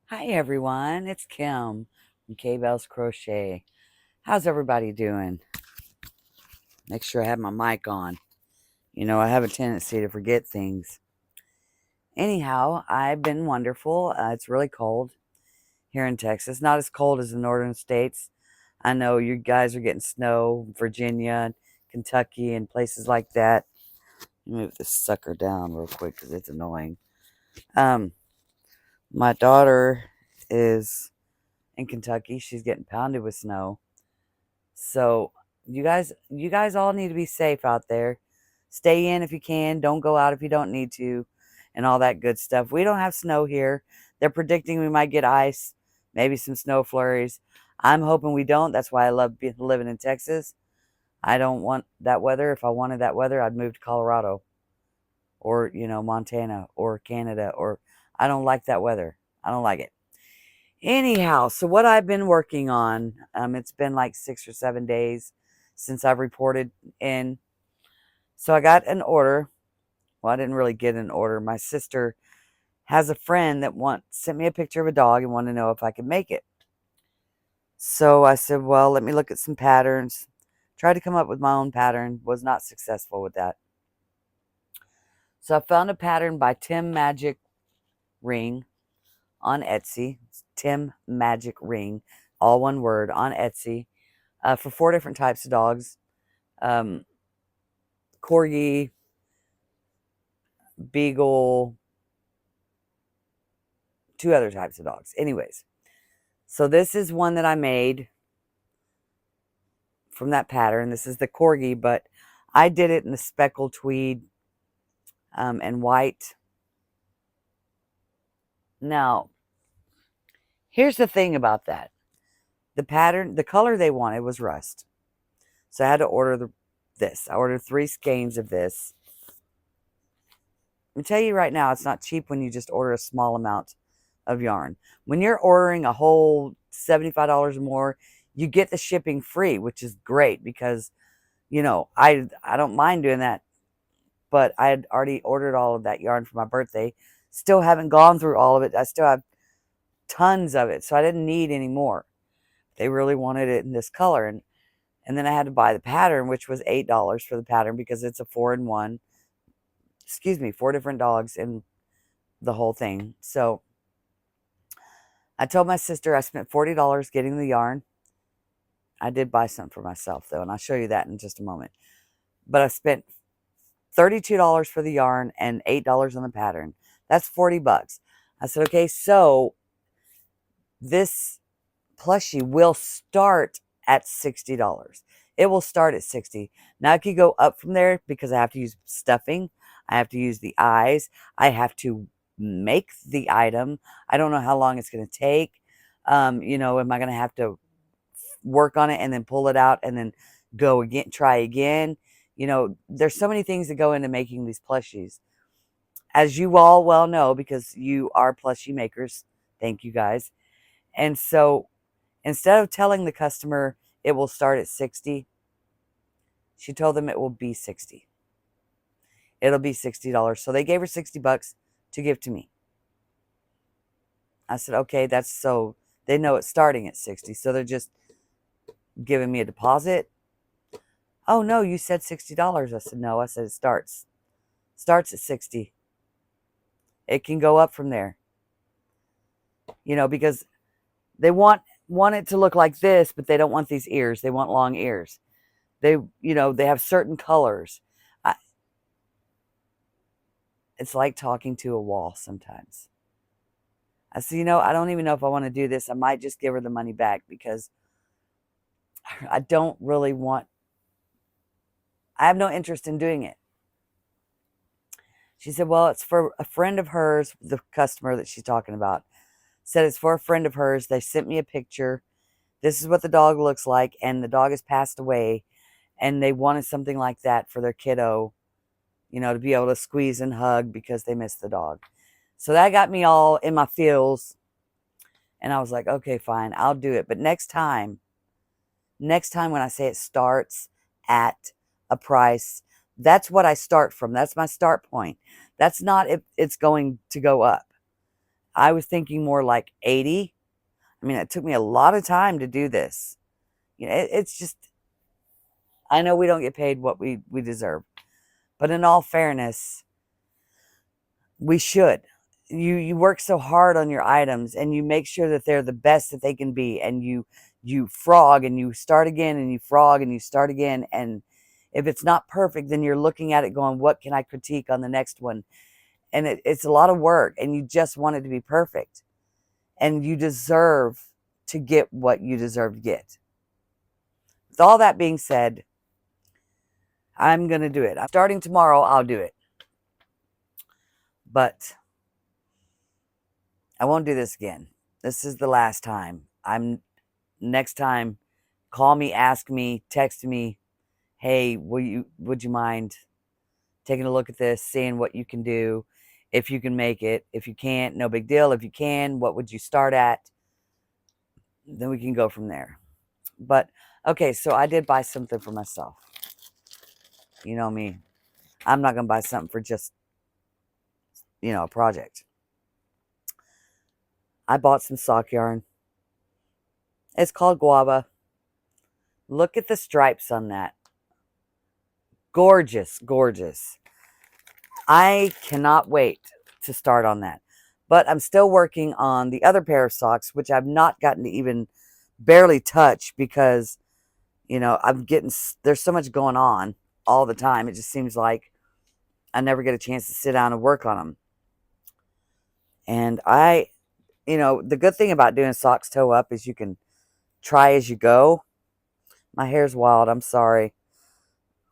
Hi everyone, it's Kim from K-Bells Crochet. How's everybody doing? Make sure I have my mic on. I have a tendency to forget things. Anyhow, I've been wonderful. It's really cold here in Texas. Not as cold as the northern states. I know you guys are getting snow, Virginia, and Kentucky, and places like that. Move this sucker down real quick because it's annoying. Um, my daughter is in Kentucky. She's getting pounded with snow. So you guys all need to be safe out there. Stay in if you can. Don't go out if you don't need to, and all that good stuff. We don't have snow here. They're predicting we might get ice, maybe some snow flurries. I'm hoping we don't. That's why I love living in Texas. I don't want that weather. If I wanted that weather, I'd move to Colorado or, Montana or Canada, or I don't like that weather. I don't like it. Anyhow, so what I've been working on, it's been like 6 or 7 days since I've reported in. So I got an order. Well, I didn't really get an order. My sister has a friend that sent me a picture of a dog and wanted to know if I could make it. So I said, well, let me look at some patterns. Tried to come up with my own pattern. Was not successful with that. So I found a pattern by Tim Magic Ring on Etsy. It's Tim Magic Ring, all one word, on Etsy. For 4 different types of dogs. Corgi, Beagle, 2 other types of dogs. Anyways, so this is one that I made from that pattern. This is the Corgi, but I did it in the speckled tweed and white. Now, here's the thing about that. The pattern, the color they wanted was rust. So I had to order this. I ordered 3 skeins of this. I'm tell you right now, it's not cheap when you just order a small amount of yarn. When you're ordering a whole $75 or more, you get the shipping free, which is great because, I don't mind doing that. But I had already ordered all of that yarn for my birthday. Still haven't gone through all of it. I still have tons of it, so I didn't need any more. They really wanted it in this color, and then I had to buy the pattern, which was $8 for the pattern because it's a 4-in-1. Excuse me, 4 different dogs in the whole thing. So I told my sister I spent $40 getting the yarn. I did buy some for myself, though, and I'll show you that in just a moment. But I spent $32 for the yarn and $8 on the pattern. That's 40 bucks. I said, okay, so this plushie will start at $60. It will start at 60. Now it could go up from there because I have to use stuffing. I have to use the eyes. I have to make the item. I don't know how long it's going to take. Am I going to have to work on it and then pull it out and then go again, try again? There's so many things that go into making these plushies. As you all well know, because you are plushie makers. Thank you guys. And so instead of telling the customer it will start at 60, she told them it will be 60. It'll be $60. So they gave her 60 bucks to give to me. I said, okay, that's so they know it's starting at 60. So they're just giving me a deposit. Oh no, you said $60. I said, no, I said it starts at 60. It can go up from there. Because they want it to look like this, but they don't want these ears. They want long ears. They have certain colors. It's like talking to a wall sometimes. I said, I don't even know if I want to do this. I might just give her the money back because I don't really want, I have no interest in doing it. She said, well, it's for a friend of hers, the customer that she's talking about. Said it's for a friend of hers. They sent me a picture. This is what the dog looks like, and the dog has passed away, and they wanted something like that for their kiddo, to be able to squeeze and hug because they miss the dog. So that got me all in my feels, and I was like, okay, fine, I'll do it. But next time when I say it starts at a price, that's what I start from. That's my start point. That's not if it's going to go up. I was thinking more like 80. I mean, it took me a lot of time to do this. It's just, I know we don't get paid what we deserve. But in all fairness, we should. You work so hard on your items and you make sure that they're the best that they can be, and you frog and you start again and you frog and you start again, and if it's not perfect, then you're looking at it going, what can I critique on the next one? And it's a lot of work, and you just want it to be perfect, and you deserve to get what you deserve to get. With all that being said, I'm going to do it. Starting tomorrow, I'll do it. But I won't do this again. This is the last time. Next time, call me, ask me, text me, hey, would you mind taking a look at this, seeing what you can do, if you can make it. If you can't, no big deal. If you can, what would you start at? Then we can go from there. But okay, so I did buy something for myself. You know me. I'm not going to buy something for just, a project. I bought some sock yarn. It's called Guava. Look at the stripes on that. Gorgeous, gorgeous. I cannot wait to start on that. But I'm still working on the other pair of socks, which I've not gotten to even barely touch because, there's so much going on all the time. It just seems like I never get a chance to sit down and work on them. And the good thing about doing socks toe up is you can try as you go. My hair's wild. I'm sorry.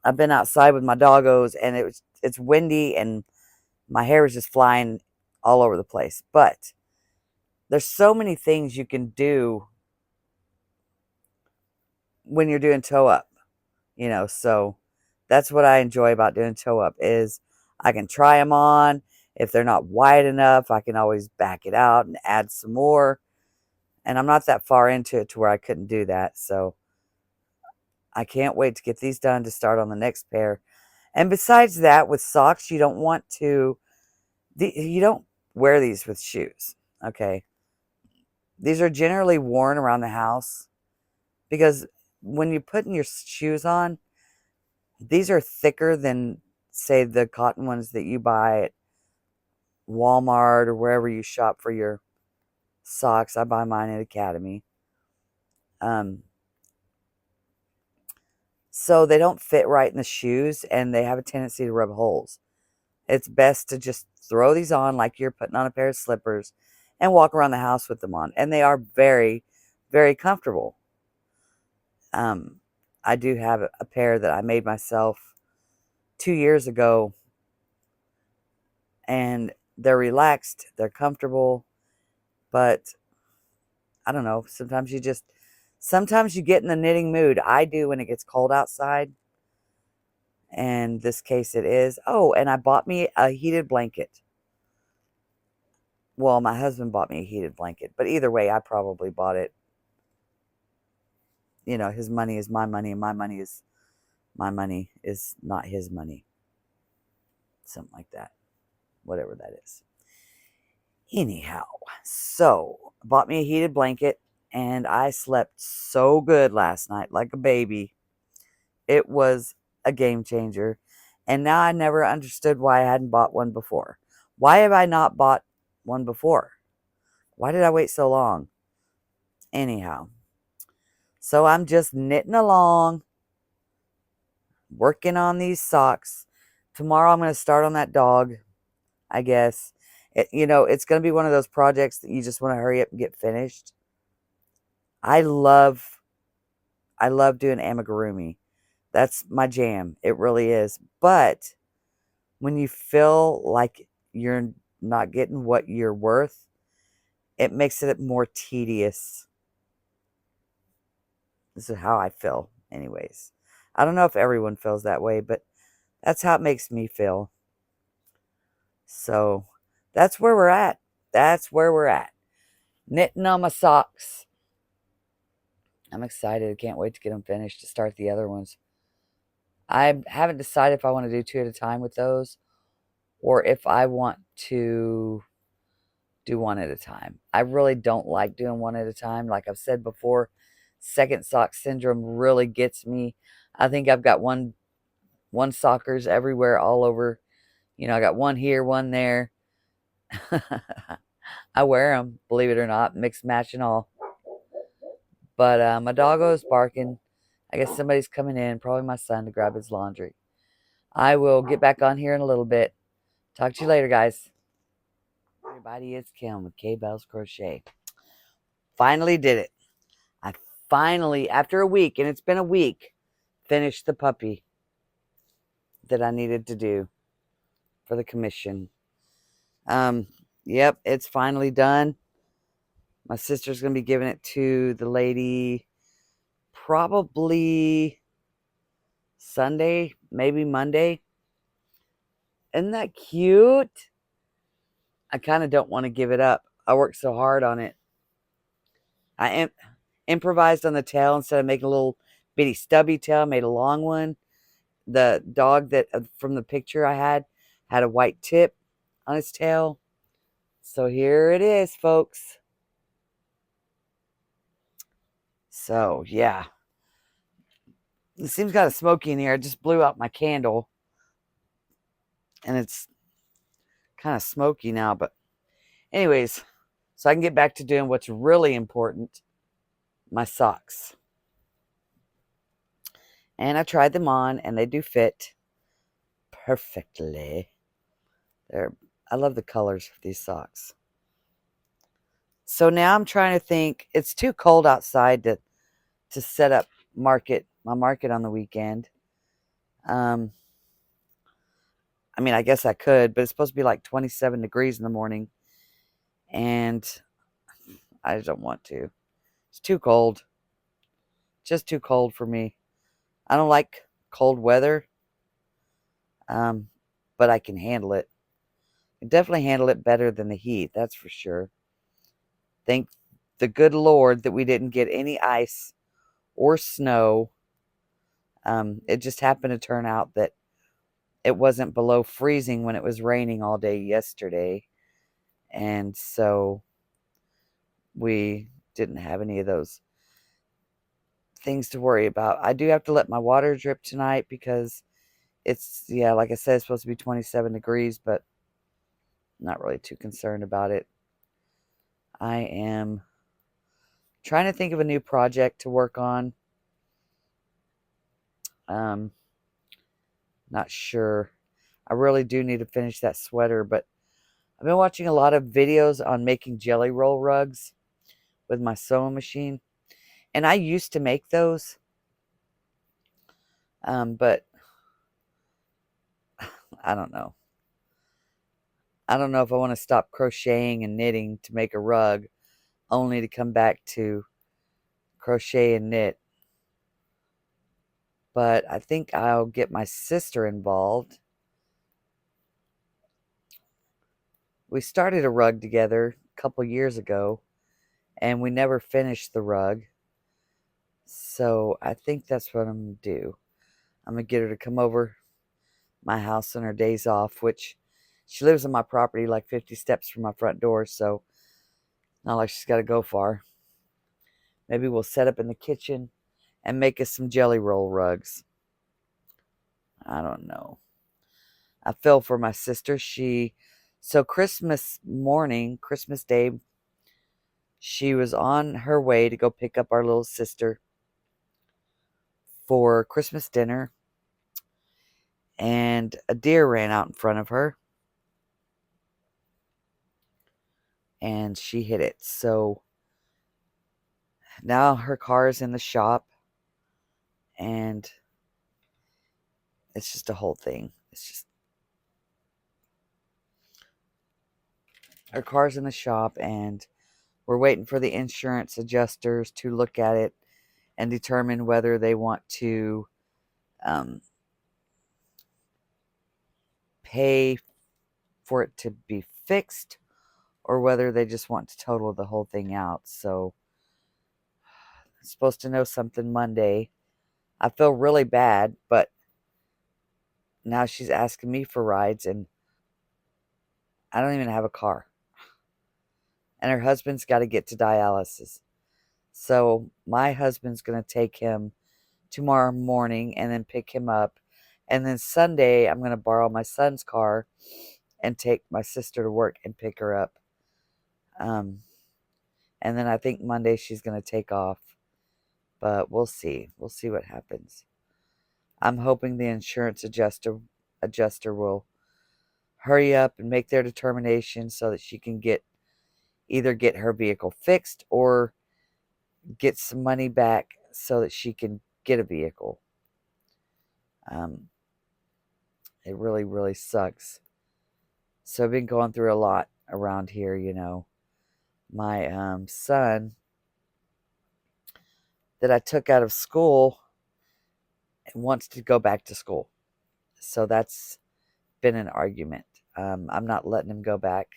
I've been outside with my doggos and it's windy and my hair is just flying all over the place. But there's so many things you can do when you're doing toe up, so that's what I enjoy about doing toe up is I can try them on. If they're not wide enough, I can always back it out and add some more. And I'm not that far into it to where I couldn't do that. So I can't wait to get these done to start on the next pair. And besides that, with socks, you don't wear these with shoes. Okay. These are generally worn around the house because when you're putting your shoes on, these are thicker than, say, the cotton ones that you buy at Walmart or wherever you shop for your socks. I buy mine at Academy. So they don't fit right in the shoes and they have a tendency to rub holes. It's best to just throw these on like you're putting on a pair of slippers and walk around the house with them on. And they are very, very comfortable. I do have a pair that I made myself 2 years ago, and they're relaxed, they're comfortable, but I don't know, sometimes you get in the knitting mood. I do when it gets cold outside. And this case it is. Oh, and I bought me a heated blanket. Well, my husband bought me a heated blanket, but either way, I probably bought it. His money is my money, and my money is not his money. Something like that. Whatever that is. Anyhow, so bought me a heated blanket, and I slept so good last night, like a baby. It was a game changer. And now I never understood why I hadn't bought one before. Why have I not bought one before? Why did I wait so long? Anyhow, so I'm just knitting along, working on these socks. Tomorrow I'm going to start on that dog, I guess. It's going to be one of those projects that you just want to hurry up and get finished. I love doing amigurumi. That's my jam. It really is. But when you feel like you're not getting what you're worth, it makes it more tedious. This is how I feel, anyways. I don't know if everyone feels that way, but that's how it makes me feel. So that's where we're at. That's where we're at. Knitting on my socks. I'm excited. I can't wait to get them finished to start the other ones. I haven't decided if I want to do 2 at a time with those or if I want to do one at a time. I really don't like doing one at a time. Like I've said before, second sock syndrome really gets me. I think I've got one sockers everywhere, all over. You know, I got one here, one there. I wear them, believe it or not, mix, match, and all. But my doggo is barking. I guess somebody's coming in, probably my son, to grab his laundry. I will get back on here in a little bit. Talk to you later, guys. Everybody, it's Kim with K Bell's Crochet. Finally did it. I finally, after a week, and it's been a week, finished the puppy that I needed to do for the commission. Yep, it's finally done. My sister's going to be giving it to the lady probably Sunday, maybe Monday. Isn't that cute? I kind of don't want to give it up. I worked so hard on it. I improvised on the tail instead of making a little bitty stubby tail. I made a long one. The dog that from the picture I had a white tip on his tail. So here it is, folks. So, yeah. It seems kind of smoky in here. I just blew out my candle. And it's kind of smoky now. But anyways, so I can get back to doing what's really important. My socks. And I tried them on, and they do fit perfectly. I love the colors of these socks. So now I'm trying to think. It's too cold outside to set up my market on the weekend. I mean, I guess I could, but it's supposed to be like 27 degrees in the morning. And I don't want to. It's too cold. Just too cold for me. I don't like cold weather. But I can handle it. I can definitely handle it better than the heat, that's for sure. Thank the good Lord that we didn't get any ice or snow. It just happened to turn out that it wasn't below freezing when it was raining all day yesterday. And so we didn't have any of those things to worry about. I do have to let my water drip tonight because it's, yeah, like I said, it's supposed to be 27 degrees, but I'm not really too concerned about it. I am trying to think of a new project to work on. Not sure. I really do need to finish that sweater, but I've been watching a lot of videos on making jelly roll rugs with my sewing machine. And I used to make those. But I don't know. I don't know if I want to stop crocheting and knitting to make a rug, only to come back to crochet and knit. But I think I'll get my sister involved. We started a rug together a couple years ago, and we never finished the rug. So I think that's what I'm going to do. I'm going to get her to come over my house on her days off, which she lives on my property like 50 steps from my front door, so not like she's got to go far. Maybe we'll set up in the kitchen and make us some jelly roll rugs. I don't know. I feel for my sister. So Christmas morning, Christmas Day, she was on her way to go pick up our little sister for Christmas dinner, and a deer ran out in front of her, and she hit it. So now her car is in the shop, and it's just a whole thing. It's just, her car's in the shop, and we're waiting for the insurance adjusters to look at it and determine whether they want to pay for it to be fixed or whether they just want to total the whole thing out. So I'm supposed to know something Monday. I feel really bad, but now she's asking me for rides, and I don't even have a car. and her husband's got to get to dialysis. So my husband's going to take him tomorrow morning and then pick him up. And then Sunday, I'm going to borrow my son's car and take my sister to work and pick her up. And then I think Monday she's going to take off. But we'll see. We'll see what happens. I'm hoping the insurance adjuster will hurry up and make their determination so that she can either get her vehicle fixed or get some money back so that she can get a vehicle. It really, really sucks. So I've been going through a lot around here, you know. My son that I took out of school wants to go back to school. So that's been an argument. I'm not letting him go back.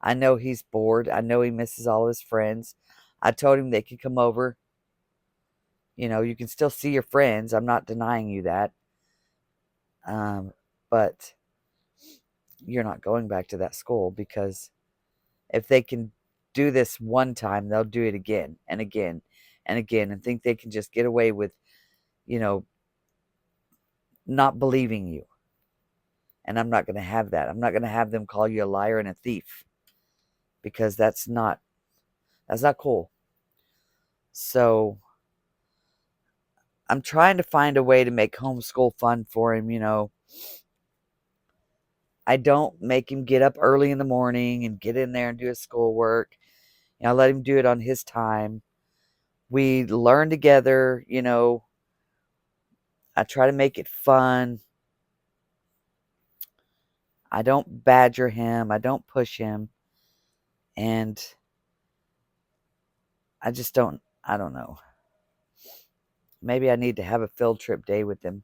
I know he's bored. I know he misses all his friends. I told him they could come over. You know, you can still see your friends. I'm not denying you that. But you're not going back to that school, because if they can do this one time, they'll do it again and again and again and think they can just get away with, you know, not believing you. And I'm not going to have that. I'm not going to have them call you a liar and a thief, because that's not cool. So I'm trying to find a way to make homeschool fun for him, you know. I don't make him get up early in the morning and get in there and do his schoolwork. You know, I let him do it on his time. We learn together, you know. I try to make it fun. I don't badger him. I don't push him. And I don't know. Maybe I need to have a field trip day with him.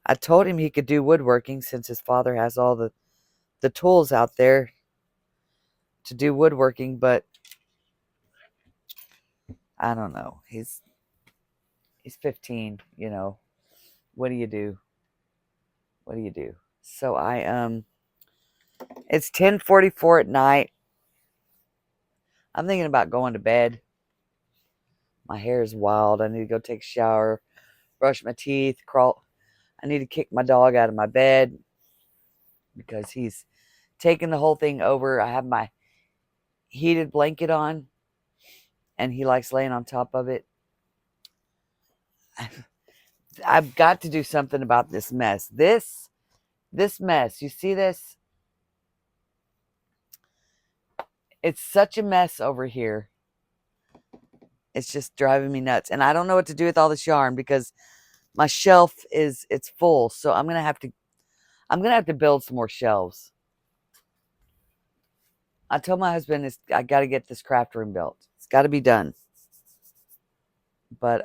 I told him he could do woodworking since his father has all the tools out there to do woodworking, but I don't know. He's 15, you know. What do you do? What do you do? So it's 10:44 at night. I'm thinking about going to bed. My hair is wild. I need to go take a shower, brush my teeth, crawl. I need to kick my dog out of my bed because he's taking the whole thing over. I have my heated blanket on, and he likes laying on top of it. I've got to do something about this mess. This mess. You see this? It's such a mess over here. It's just driving me nuts. And I don't know what to do with all this yarn because my shelf it's full. So I'm going to have to build some more shelves. I told my husband I got to get this craft room built. It's got to be done. But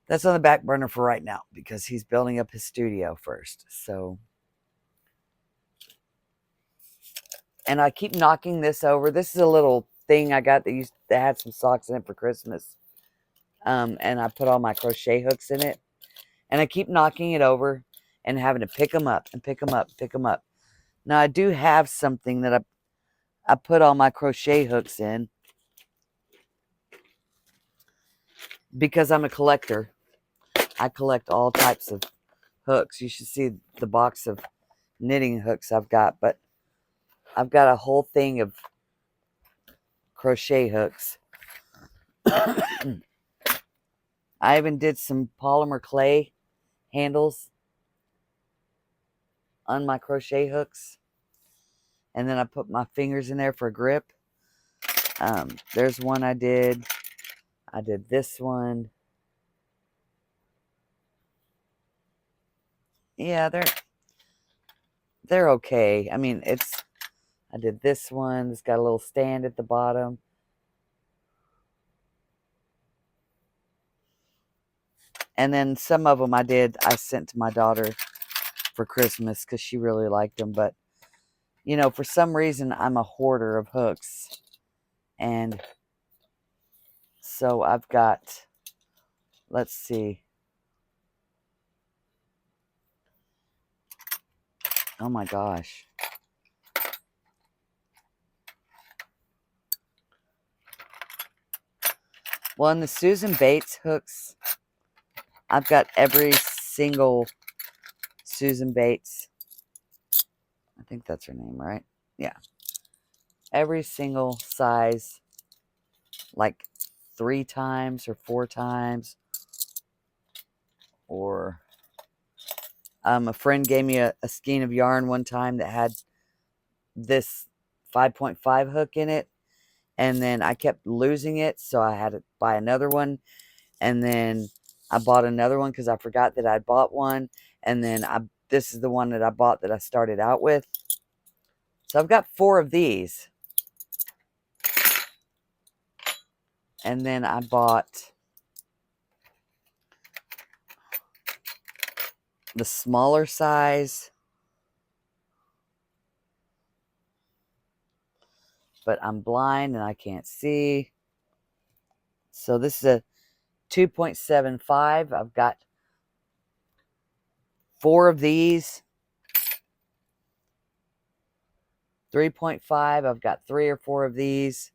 that's on the back burner for right now because he's building up his studio first. So, and I keep knocking this over. This is a little thing I got that had some socks in it for Christmas. And I put all my crochet hooks in it. And I keep knocking it over and having to pick them up and pick them up, pick them up. Now, I do have something that I put all my crochet hooks in because I'm a collector. I collect all types of hooks. You should see the box of knitting hooks I've got, but I've got a whole thing of crochet hooks. I even did some polymer clay handles on my crochet hooks. And then I put my fingers in there for grip. There's one I did. I did this one. Yeah, they're okay. I mean, I did this one. It's got a little stand at the bottom. And then some of them I sent to my daughter for Christmas because she really liked them. But, you know, for some reason, I'm a hoarder of hooks. And so I've got, let's see. Oh my gosh. Well, in the Susan Bates hooks, I've got every single Susan Bates. I think that's her name, right? Yeah. Every single size, like 3 times or 4 times. Or a friend gave me a skein of yarn one time that had this 5.5 hook in it. And then I kept losing it, so I had to buy another one. And then I bought another one because I forgot that I bought one. And then this is the one that I bought that I started out with. So I've got 4 of these. And then I bought the smaller size. But I'm blind and I can't see. So this is a 2.75. I've got 4 of these. 3.5. I've got 3 or 4 of these.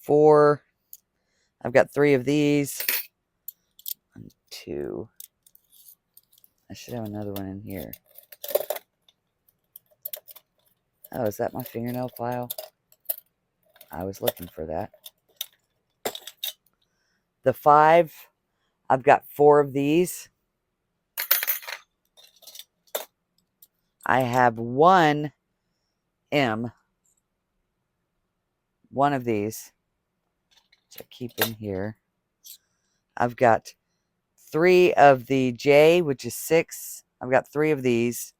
4. I've got 3 of these. 1, 2. I should have another one in here. Oh, is that my fingernail file? I was looking for that. The 5, I've got 4 of these. I have 1 M, 1 of these, which I keep in here. I've got 3 of the J, which is 6. I've got 3 of these.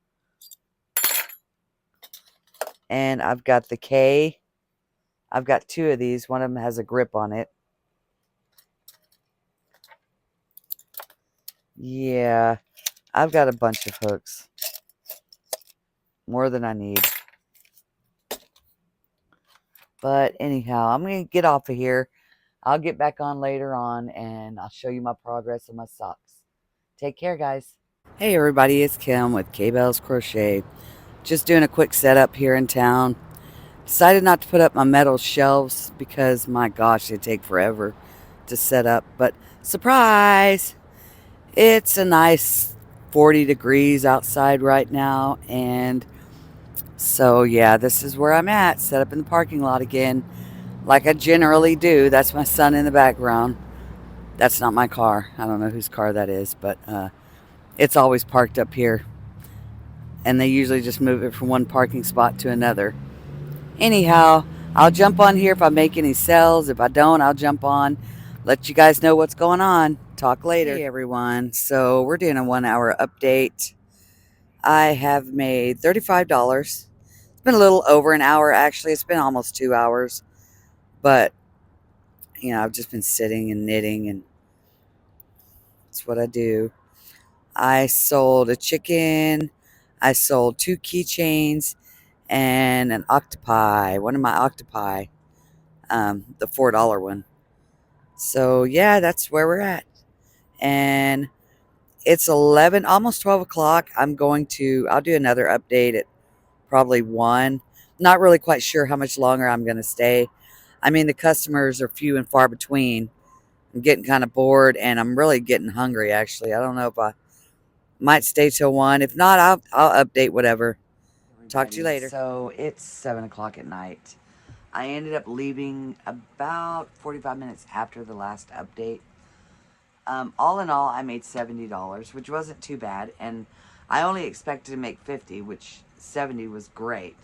And I've got the K. I've got 2 of these. One of them has a grip on it. Yeah, I've got a bunch of hooks. More than I need. But anyhow, I'm going to get off of here. I'll get back on later on and I'll show you my progress on my socks. Take care, guys. Hey everybody, it's Kim with K-Bells Crochet. Just doing a quick setup here in town. Decided not to put up my metal shelves because my gosh, they take forever to set up. But surprise! It's a nice 40 degrees outside right now, and so yeah, this is where I'm at, set up in the parking lot again, like I generally do. That's my son in the background. That's not my car. I don't know whose car that is, but it's always parked up here, and they usually just move it from one parking spot to another. Anyhow, I'll jump on here if I make any sales. If I don't, I'll jump on, let you guys know what's going on. Talk later. Hey everyone, so we're doing a 1-hour update. I have made $35. It's been a little over an hour, actually. It's been almost 2 hours, but I've just been sitting and knitting, and that's what I do. I sold a chicken. I sold 2 keychains and an octopi, one of my octopi, the $4 one. So yeah, that's where we're at. And it's 11, almost 12 o'clock. I'll do another update at probably 1. Not really quite sure how much longer I'm going to stay. I mean, the customers are few and far between. I'm getting kind of bored, and I'm really getting hungry, actually. I don't know if I might stay till 1. If not, I'll update whatever. Talk to you later. So it's 7 o'clock at night. I ended up leaving about 45 minutes after the last update. All in all, I made $70, which wasn't too bad, and I only expected to make 50, which 70 was great.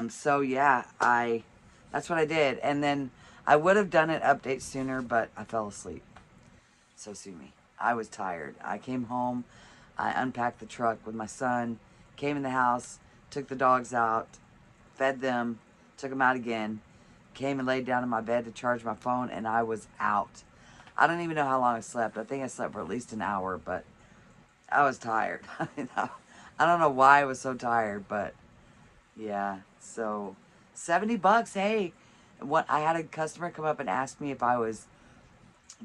So yeah, that's what I did, and then I would have done an update sooner, but I fell asleep. So sue me. I was tired. I came home, I unpacked the truck with my son, came in the house, took the dogs out, fed them, took them out again, came and laid down in my bed to charge my phone, and I was out. I don't even know how long I slept. I think I slept for at least an hour, but I was tired. I don't know why I was so tired, but yeah. So $70, hey. I had a customer come up and ask me if I was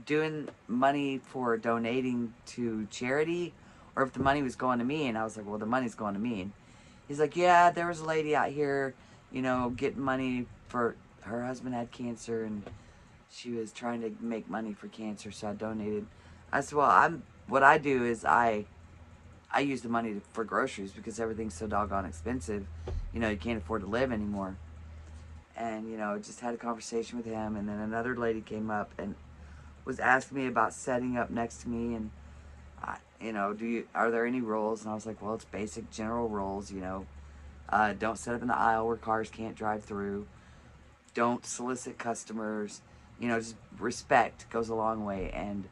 doing money for donating to charity or if the money was going to me, and I was like, well, the money's going to me. And he's like, yeah, there was a lady out here, getting money for her husband had cancer, and she was trying to make money for cancer, so I donated. I said, well, what I do is I use the money for groceries because everything's so doggone expensive. You know, you can't afford to live anymore. And, you know, just had a conversation with him. And then another lady came up and was asking me about setting up next to me. And, you know, are there any rules? And I was like, well, it's basic general rules, you know. Don't set up in the aisle where cars can't drive through. Don't solicit customers. You know, just respect goes a long way. And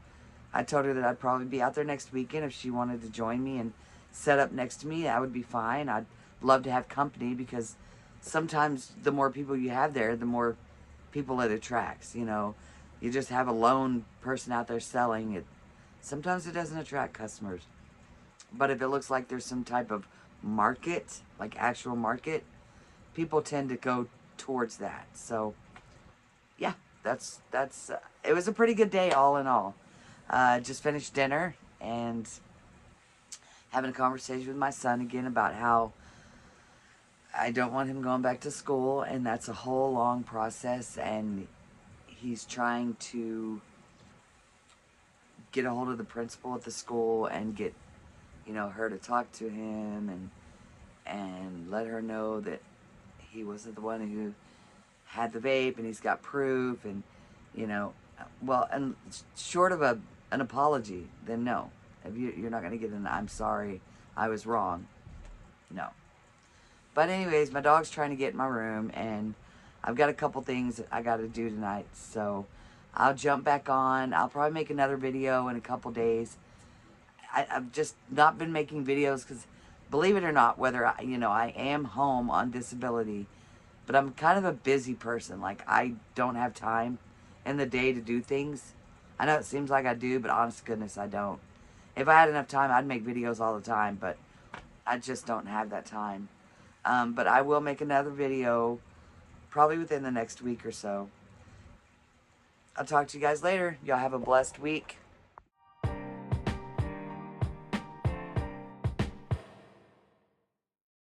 I told her that I'd probably be out there next weekend if she wanted to join me and set up next to me. That would be fine. I'd love to have company because sometimes the more people you have there, the more people it attracts. You know, you just have a lone person out there selling it. Sometimes it doesn't attract customers. But if it looks like there's some type of market, like actual market, people tend to go towards that. So yeah, that's it was a pretty good day all in all. Just finished dinner and having a conversation with my son again about how I don't want him going back to school, and that's a whole long process, and he's trying to get a hold of the principal at the school and get, you know, her to talk to him and let her know that he wasn't the one who had the vape and he's got proof, and you know, well, and short of an apology, then no. If you're not going to get an I'm sorry, I was wrong. No. But anyways, my dog's trying to get in my room, and I've got a couple things that I got to do tonight, so I'll jump back on. I'll probably make another video in a couple days. I've just not been making videos because, believe it or not, whether you know, I am home on disability, but I'm kind of a busy person. Like, I don't have time in the day to do things. I know it seems like I do, but honest to goodness, I don't. If I had enough time, I'd make videos all the time, but I just don't have that time. But I will make another video probably within the next week or so. I'll talk to you guys later. Y'all have a blessed week.